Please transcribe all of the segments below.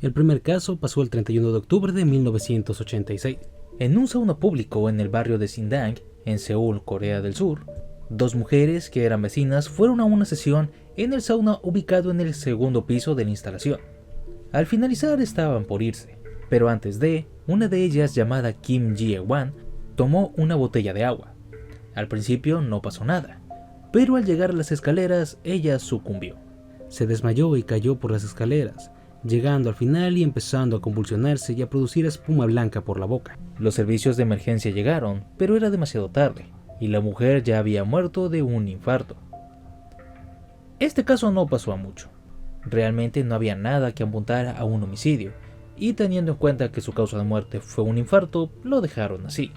El primer caso pasó el 31 de octubre de 1986. En un sauna público en el barrio de Sindang, en Seúl, Corea del Sur, dos mujeres que eran vecinas fueron a una sesión en el sauna ubicado en el segundo piso de la instalación. Al finalizar estaban por irse, pero antes una de ellas, llamada Kim Ji-wan, tomó una botella de agua. Al principio no pasó nada, pero al llegar a las escaleras ella sucumbió. Se desmayó y cayó por las escaleras, llegando al final y empezando a convulsionarse y a producir espuma blanca por la boca. Los servicios de emergencia llegaron, pero era demasiado tarde, y la mujer ya había muerto de un infarto. Este caso no pasó a mucho. Realmente no había nada que apuntara a un homicidio, y teniendo en cuenta que su causa de muerte fue un infarto, lo dejaron así.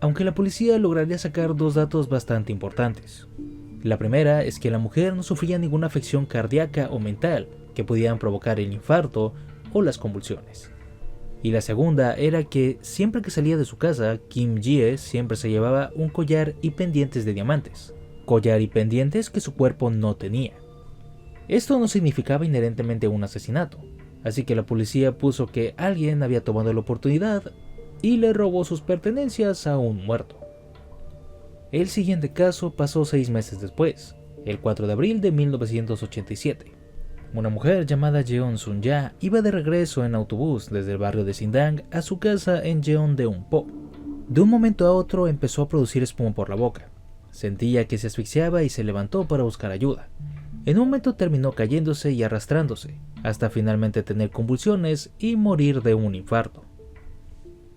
Aunque la policía lograría sacar dos datos bastante importantes. La primera es que la mujer no sufría ninguna afección cardíaca o mental que pudieran provocar el infarto o las convulsiones. Y la segunda era que siempre que salía de su casa, Kim Ji siempre se llevaba un collar y pendientes de diamantes. Collar y pendientes que su cuerpo no tenía. Esto no significaba inherentemente un asesinato, así que la policía puso que alguien había tomado la oportunidad y le robó sus pertenencias a un muerto. El siguiente caso pasó 6 meses después, el 4 de abril de 1987. Una mujer llamada Jeon Sun-ja iba de regreso en autobús desde el barrio de Sindang a su casa en Jeondeunpo. De un momento a otro empezó a producir espuma por la boca. Sentía que se asfixiaba y se levantó para buscar ayuda. En un momento terminó cayéndose y arrastrándose, hasta finalmente tener convulsiones y morir de un infarto.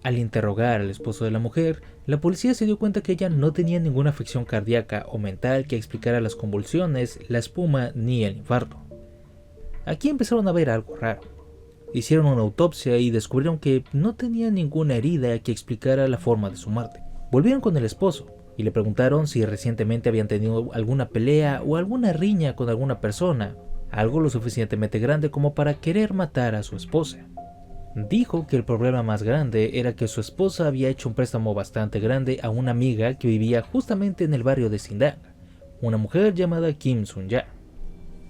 Al interrogar al esposo de la mujer, la policía se dio cuenta que ella no tenía ninguna afección cardíaca o mental que explicara las convulsiones, la espuma ni el infarto. Aquí empezaron a ver algo raro. Hicieron una autopsia y descubrieron que no tenía ninguna herida que explicara la forma de su muerte. Volvieron con el esposo y le preguntaron si recientemente habían tenido alguna pelea o alguna riña con alguna persona, algo lo suficientemente grande como para querer matar a su esposa. Dijo que el problema más grande era que su esposa había hecho un préstamo bastante grande a una amiga que vivía justamente en el barrio de Sindang, una mujer llamada Kim Sun-ja.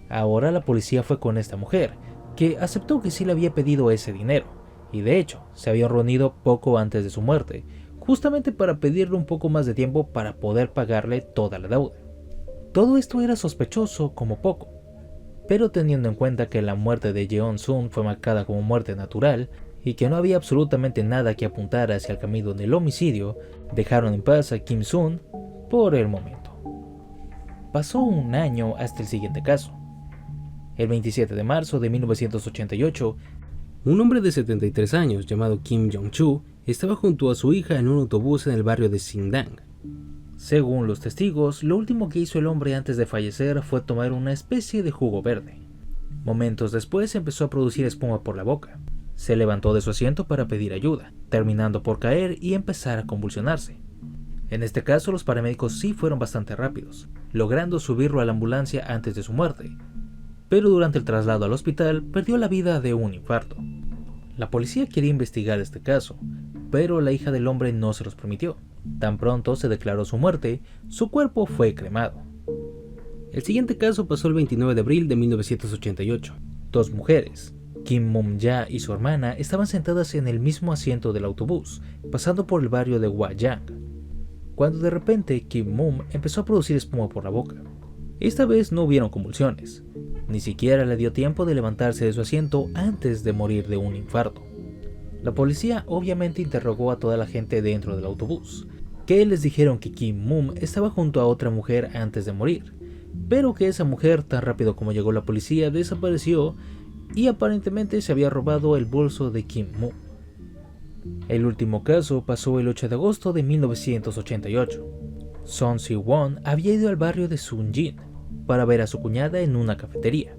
Ahora la policía fue con esta mujer, que aceptó que sí le había pedido ese dinero, y de hecho se habían reunido poco antes de su muerte, justamente para pedirle un poco más de tiempo para poder pagarle toda la deuda. Todo esto era sospechoso como poco, pero teniendo en cuenta que la muerte de Jeon-sun fue marcada como muerte natural y que no había absolutamente nada que apuntar hacia el camino del homicidio, dejaron en paz a Kim-sun por el momento. Pasó un año hasta el siguiente caso. El 27 de marzo de 1988, un hombre de 73 años llamado Kim Jong-chu estaba junto a su hija en un autobús en el barrio de Sindang. Según los testigos, lo último que hizo el hombre antes de fallecer fue tomar una especie de jugo verde. Momentos después empezó a producir espuma por la boca. Se levantó de su asiento para pedir ayuda, terminando por caer y empezar a convulsionarse. En este caso, los paramédicos sí fueron bastante rápidos, logrando subirlo a la ambulancia antes de su muerte, pero durante el traslado al hospital perdió la vida de un infarto. La policía quería investigar este caso, pero la hija del hombre no se los permitió. Tan pronto se declaró su muerte, su cuerpo fue cremado. El siguiente caso pasó el 29 de abril de 1988. Dos mujeres, Kim Mum-ja y su hermana, estaban sentadas en el mismo asiento del autobús, pasando por el barrio de Hwayang, cuando de repente Kim Mum empezó a producir espuma por la boca. Esta vez no hubieron convulsiones, ni siquiera le dio tiempo de levantarse de su asiento antes de morir de un infarto. La policía obviamente interrogó a toda la gente dentro del autobús, que les dijeron que Kim Mum estaba junto a otra mujer antes de morir, pero que esa mujer, tan rápido como llegó la policía, desapareció y aparentemente se había robado el bolso de Kim Mum. El último caso pasó el 8 de agosto de 1988. Son Si-won había ido al barrio de Sunjin para ver a su cuñada en una cafetería.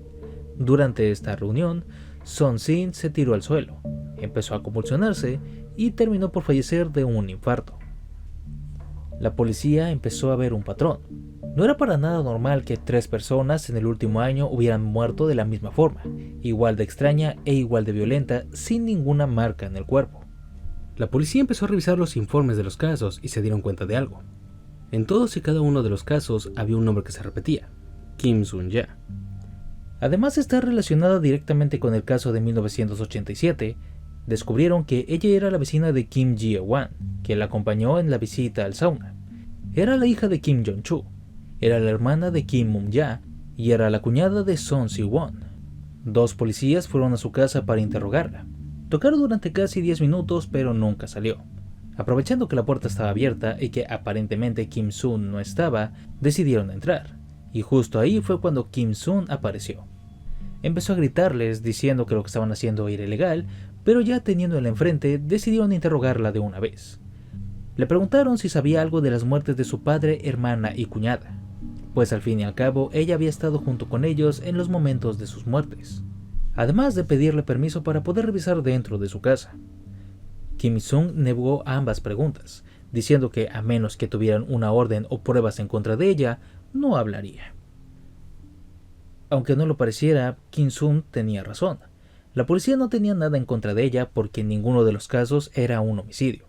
Durante esta reunión, Son-sin se tiró al suelo, empezó a convulsionarse y terminó por fallecer de un infarto. La policía empezó a ver un patrón. No era para nada normal que 3 personas en el último año hubieran muerto de la misma forma, igual de extraña e igual de violenta, sin ninguna marca en el cuerpo. La policía empezó a revisar los informes de los casos y se dieron cuenta de algo. En todos y cada uno de los casos había un nombre que se repetía: Kim Sun-ja. Además de estar relacionada directamente con el caso de 1987, descubrieron que ella era la vecina de Kim Ji-won, que la acompañó en la visita al sauna. Era la hija de Kim Jong-chul, era la hermana de Kim Moon-ja y era la cuñada de Son Si-won. 2 policías fueron a su casa para interrogarla. Tocaron durante casi 10 minutos, pero nunca salió. Aprovechando que la puerta estaba abierta y que aparentemente Kim Sun no estaba, decidieron entrar. Y justo ahí fue cuando Kim Sun apareció. Empezó a gritarles diciendo que lo que estaban haciendo era ilegal, pero ya teniéndola enfrente, decidieron interrogarla de una vez. Le preguntaron si sabía algo de las muertes de su padre, hermana y cuñada, pues al fin y al cabo ella había estado junto con ellos en los momentos de sus muertes, además de pedirle permiso para poder revisar dentro de su casa. Kim Sung negó ambas preguntas, diciendo que a menos que tuvieran una orden o pruebas en contra de ella, no hablaría. Aunque no lo pareciera, Kim Sung tenía razón. La policía no tenía nada en contra de ella porque en ninguno de los casos era un homicidio.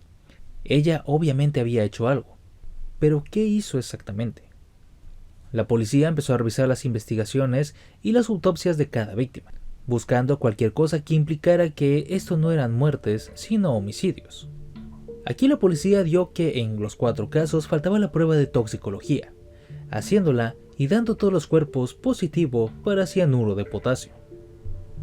Ella obviamente había hecho algo, pero ¿qué hizo exactamente? La policía empezó a revisar las investigaciones y las autopsias de cada víctima, buscando cualquier cosa que implicara que esto no eran muertes, sino homicidios. Aquí la policía dio que en los 4 casos faltaba la prueba de toxicología, haciéndola y dando todos los cuerpos positivo para cianuro de potasio.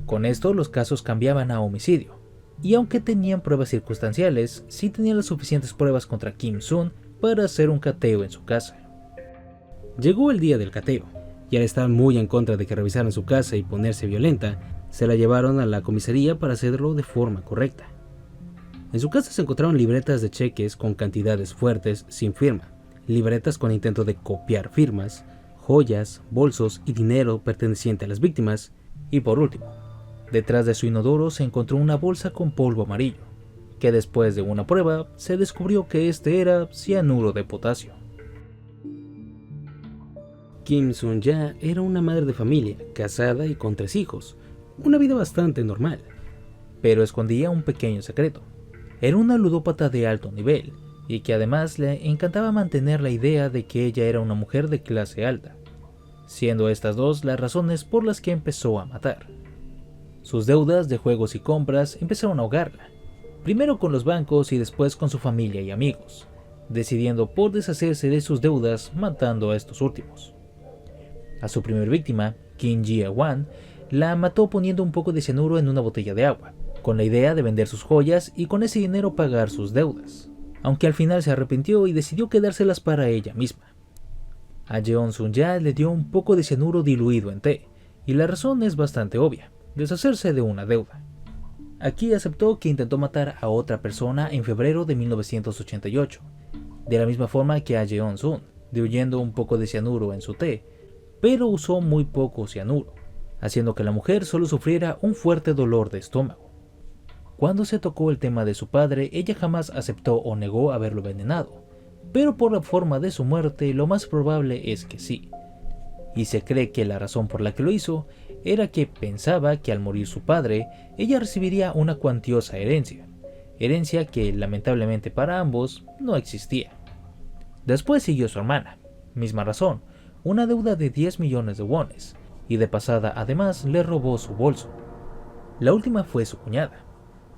Con esto los casos cambiaban a homicidio, y aunque tenían pruebas circunstanciales, sí tenían las suficientes pruebas contra Kim Sun para hacer un cateo en su casa. Llegó el día del cateo, y al estar muy en contra de que revisaran su casa y ponerse violenta, se la llevaron a la comisaría para hacerlo de forma correcta. En su casa se encontraron libretas de cheques con cantidades fuertes sin firma, libretas con intento de copiar firmas, joyas, bolsos y dinero perteneciente a las víctimas, y por último, detrás de su inodoro se encontró una bolsa con polvo amarillo, que después de una prueba se descubrió que este era cianuro de potasio. Kim Sun-ja era una madre de familia, casada y con 3 hijos, una vida bastante normal, pero escondía un pequeño secreto. Era una ludópata de alto nivel, y que además le encantaba mantener la idea de que ella era una mujer de clase alta, siendo estas 2 las razones por las que empezó a matar. Sus deudas de juegos y compras empezaron a ahogarla, primero con los bancos y después con su familia y amigos, decidiendo por deshacerse de sus deudas matando a estos últimos. A su primer víctima, Kim Ji-won, la mató poniendo un poco de cianuro en una botella de agua, con la idea de vender sus joyas y con ese dinero pagar sus deudas, aunque al final se arrepintió y decidió quedárselas para ella misma. A Jeon Sun-ja le dio un poco de cianuro diluido en té, y la razón es bastante obvia: deshacerse de una deuda. Aquí aceptó que intentó matar a otra persona en febrero de 1988, de la misma forma que a Jeon Sun, diluyendo un poco de cianuro en su té, pero usó muy poco cianuro, haciendo que la mujer solo sufriera un fuerte dolor de estómago. Cuando se tocó el tema de su padre, ella jamás aceptó o negó haberlo envenenado, pero por la forma de su muerte lo más probable es que sí, y se cree que la razón por la que lo hizo era que pensaba que al morir su padre, ella recibiría una cuantiosa herencia que lamentablemente para ambos no existía. Después siguió su hermana, misma razón, una deuda de 10 millones de wones, y de pasada además le robó su bolso. La última fue su cuñada.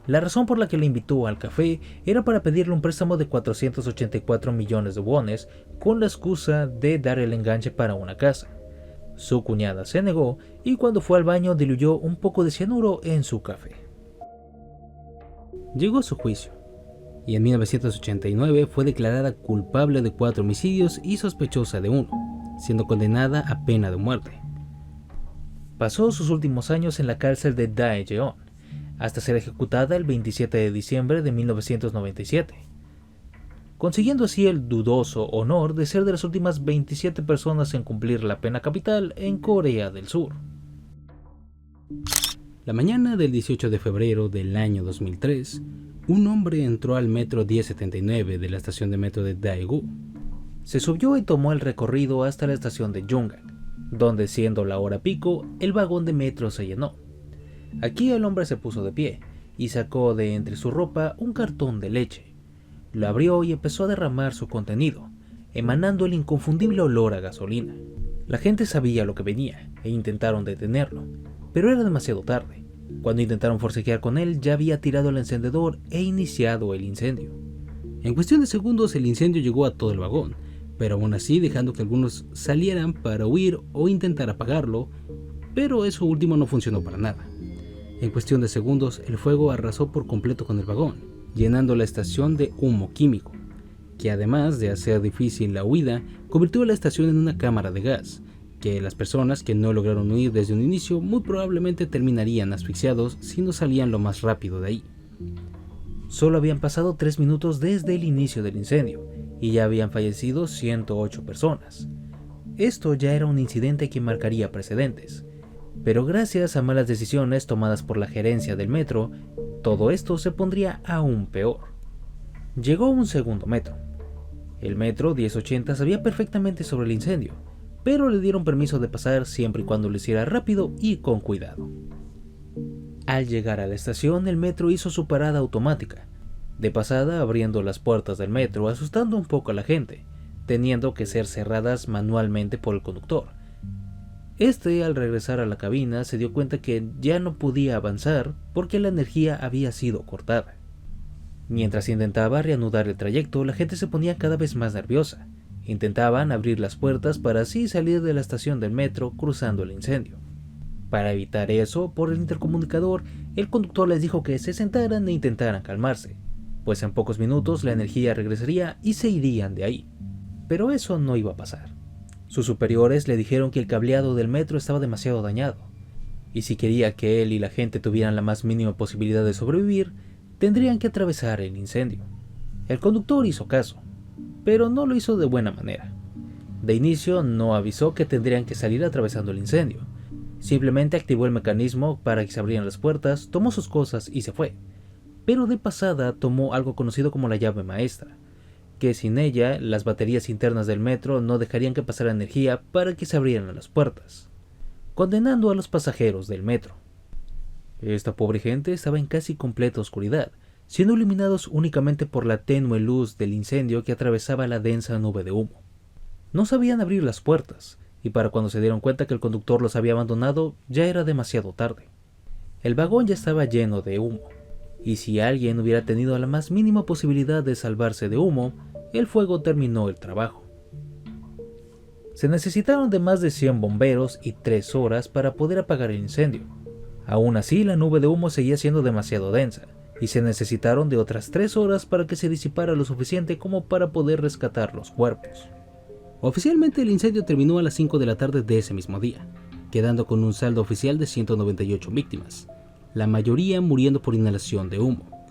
La razón por la que le invitó al café era para pedirle un préstamo de 484 millones de wones con la excusa de dar el enganche para una casa. Su cuñada se negó y cuando fue al baño diluyó un poco de cianuro en su café. Llegó su juicio, y en 1989 fue declarada culpable de 4 homicidios y sospechosa de 1, siendo condenada a pena de muerte. Pasó sus últimos años en la cárcel de Daejeon, hasta ser ejecutada el 27 de diciembre de 1997, consiguiendo así el dudoso honor de ser de las últimas 27 personas en cumplir la pena capital en Corea del Sur. La mañana del 18 de febrero del año 2003, un hombre entró al metro 1079 de la estación de metro de Daegu. Se subió y tomó el recorrido hasta la estación de Yongan, donde siendo la hora pico, el vagón de metro se llenó. Aquí el hombre se puso de pie y sacó de entre su ropa un cartón de leche. Lo abrió y empezó a derramar su contenido, emanando el inconfundible olor a gasolina. La gente sabía lo que venía e intentaron detenerlo, pero era demasiado tarde. Cuando intentaron forcejear con él, ya había tirado el encendedor e iniciado el incendio. En cuestión de segundos el incendio llegó a todo el vagón, pero aún así dejando que algunos salieran para huir o intentar apagarlo, pero eso último no funcionó para nada. En cuestión de segundos el fuego arrasó por completo con el vagón, llenando la estación de humo químico, que además de hacer difícil la huida, convirtió a la estación en una cámara de gas, que las personas que no lograron huir desde un inicio muy probablemente terminarían asfixiados si no salían lo más rápido de ahí. Solo habían pasado 3 minutos desde el inicio del incendio, y ya habían fallecido 108 personas. Esto ya era un incidente que marcaría precedentes, pero gracias a malas decisiones tomadas por la gerencia del metro, todo esto se pondría aún peor. Llegó un segundo metro. El metro 1080 sabía perfectamente sobre el incendio, pero le dieron permiso de pasar siempre y cuando lo hiciera rápido y con cuidado. Al llegar a la estación, el metro hizo su parada automática, de pasada abriendo las puertas del metro, asustando un poco a la gente, teniendo que ser cerradas manualmente por el conductor. Al regresar a la cabina, se dio cuenta que ya no podía avanzar porque la energía había sido cortada. Mientras intentaba reanudar el trayecto, la gente se ponía cada vez más nerviosa. Intentaban abrir las puertas para así salir de la estación del metro cruzando el incendio. Para evitar eso, por el intercomunicador, el conductor les dijo que se sentaran e intentaran calmarse, pues en pocos minutos la energía regresaría y se irían de ahí. Pero eso no iba a pasar. Sus superiores le dijeron que el cableado del metro estaba demasiado dañado, y si quería que él y la gente tuvieran la más mínima posibilidad de sobrevivir, tendrían que atravesar el incendio. El conductor hizo caso, pero no lo hizo de buena manera. De inicio no avisó que tendrían que salir atravesando el incendio. Simplemente activó el mecanismo para que se abrieran las puertas, tomó sus cosas y se fue. Pero de pasada tomó algo conocido como la llave maestra, que sin ella las baterías internas del metro no dejarían que pasara energía para que se abrieran las puertas, condenando a los pasajeros del metro. Esta pobre gente estaba en casi completa oscuridad, siendo iluminados únicamente por la tenue luz del incendio que atravesaba la densa nube de humo. No sabían abrir las puertas, y para cuando se dieron cuenta que el conductor los había abandonado, ya era demasiado tarde. El vagón ya estaba lleno de humo, y si alguien hubiera tenido la más mínima posibilidad de salvarse de humo, el fuego terminó el trabajo. Se necesitaron de más de 100 bomberos y 3 horas para poder apagar el incendio. Aún así, la nube de humo seguía siendo demasiado densa, y se necesitaron de otras 3 horas para que se disipara lo suficiente como para poder rescatar los cuerpos. Oficialmente el incendio terminó a las 5 de la tarde de ese mismo día, quedando con un saldo oficial de 198 víctimas, la mayoría muriendo por inhalación de humo,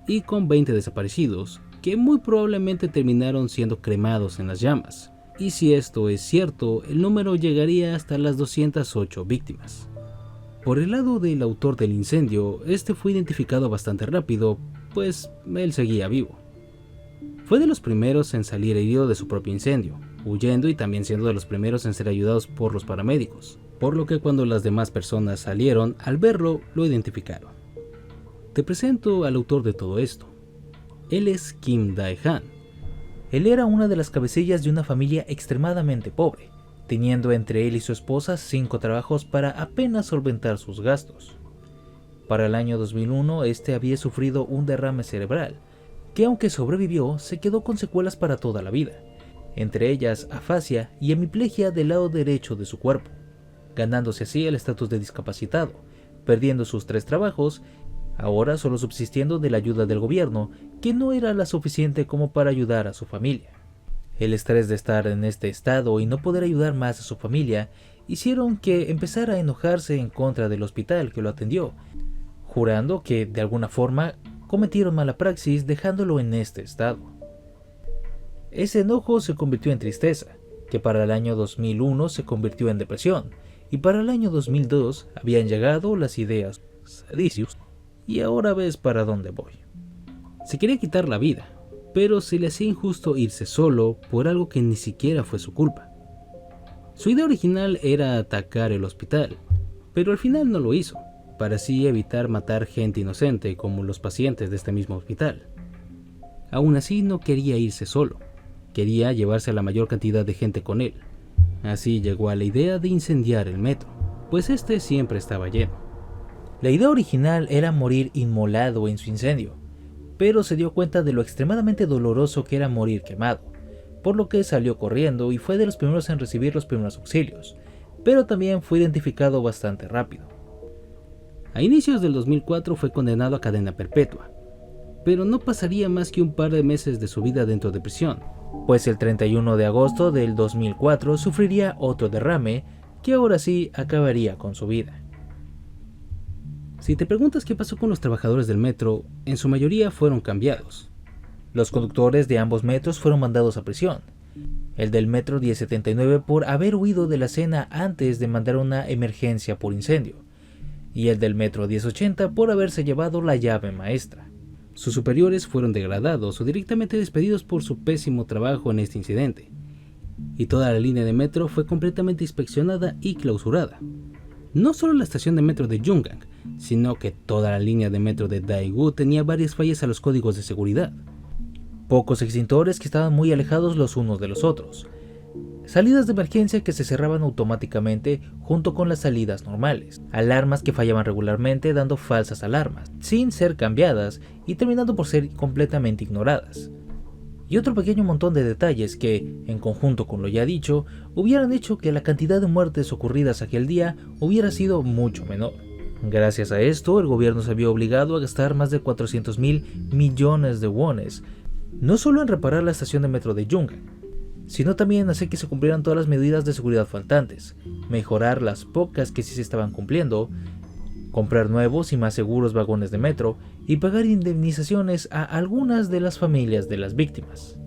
y con 20 desaparecidos, que muy probablemente terminaron siendo cremados en las llamas, y si esto es cierto, el número llegaría hasta las 208 víctimas. Por el lado del autor del incendio, este fue identificado bastante rápido, pues él seguía vivo. Fue de los primeros en salir herido de su propio incendio, huyendo y también siendo de los primeros en ser ayudados por los paramédicos, por lo que cuando las demás personas salieron, al verlo, lo identificaron. Te presento al autor de todo esto. Él es Kim Dae-han. Él era una de las cabecillas de una familia extremadamente pobre, teniendo entre él y su esposa 5 trabajos para apenas solventar sus gastos. Para el año 2001, este había sufrido un derrame cerebral, que aunque sobrevivió, se quedó con secuelas para toda la vida, entre ellas afasia y hemiplegia del lado derecho de su cuerpo, ganándose así el estatus de discapacitado, perdiendo sus 3 trabajos, ahora solo subsistiendo de la ayuda del gobierno, que no era la suficiente como para ayudar a su familia. El estrés de estar en este estado y no poder ayudar más a su familia hicieron que empezara a enojarse en contra del hospital que lo atendió, jurando que de alguna forma cometieron mala praxis dejándolo en este estado. Ese enojo se convirtió en tristeza, que para el año 2001 se convirtió en depresión, y para el año 2002 habían llegado las ideas sedicios, y ahora ves para dónde voy. Se quería quitar la vida, pero se le hacía injusto irse solo por algo que ni siquiera fue su culpa. Su idea original era atacar el hospital, pero al final no lo hizo, para así evitar matar gente inocente como los pacientes de este mismo hospital. Aún así no quería irse solo, quería llevarse a la mayor cantidad de gente con él, Así llegó a la idea de incendiar el metro, pues este siempre estaba lleno. La idea original era morir inmolado en su incendio, pero se dio cuenta de lo extremadamente doloroso que era morir quemado, por lo que salió corriendo y fue de los primeros en recibir los primeros auxilios, pero también fue identificado bastante rápido. A inicios del 2004 fue condenado a cadena perpetua, pero no pasaría más que un par de meses de su vida dentro de prisión, pues el 31 de agosto del 2004 sufriría otro derrame que ahora sí acabaría con su vida. Si te preguntas qué pasó con los trabajadores del metro, en su mayoría fueron cambiados. Los conductores de ambos metros fueron mandados a prisión. El del metro 1079 por haber huido de la escena antes de mandar una emergencia por incendio, y el del metro 1080 por haberse llevado la llave maestra. Sus superiores fueron degradados o directamente despedidos por su pésimo trabajo en este incidente, y toda la línea de metro fue completamente inspeccionada y clausurada. No solo la estación de metro de Yungang, sino que toda la línea de metro de Daegu tenía varias fallas a los códigos de seguridad. Pocos extintores que estaban muy alejados los unos de los otros. Salidas de emergencia que se cerraban automáticamente junto con las salidas normales. Alarmas que fallaban regularmente dando falsas alarmas, sin ser cambiadas y terminando por ser completamente ignoradas. Y otro pequeño montón de detalles que, en conjunto con lo ya dicho, hubieran hecho que la cantidad de muertes ocurridas aquel día hubiera sido mucho menor. Gracias a esto, el gobierno se vio obligado a gastar más de 400.000 millones de wones, no solo en reparar la estación de metro de Yungang, sino también hacer que se cumplieran todas las medidas de seguridad faltantes, mejorar las pocas que sí se estaban cumpliendo, comprar nuevos y más seguros vagones de metro y pagar indemnizaciones a algunas de las familias de las víctimas.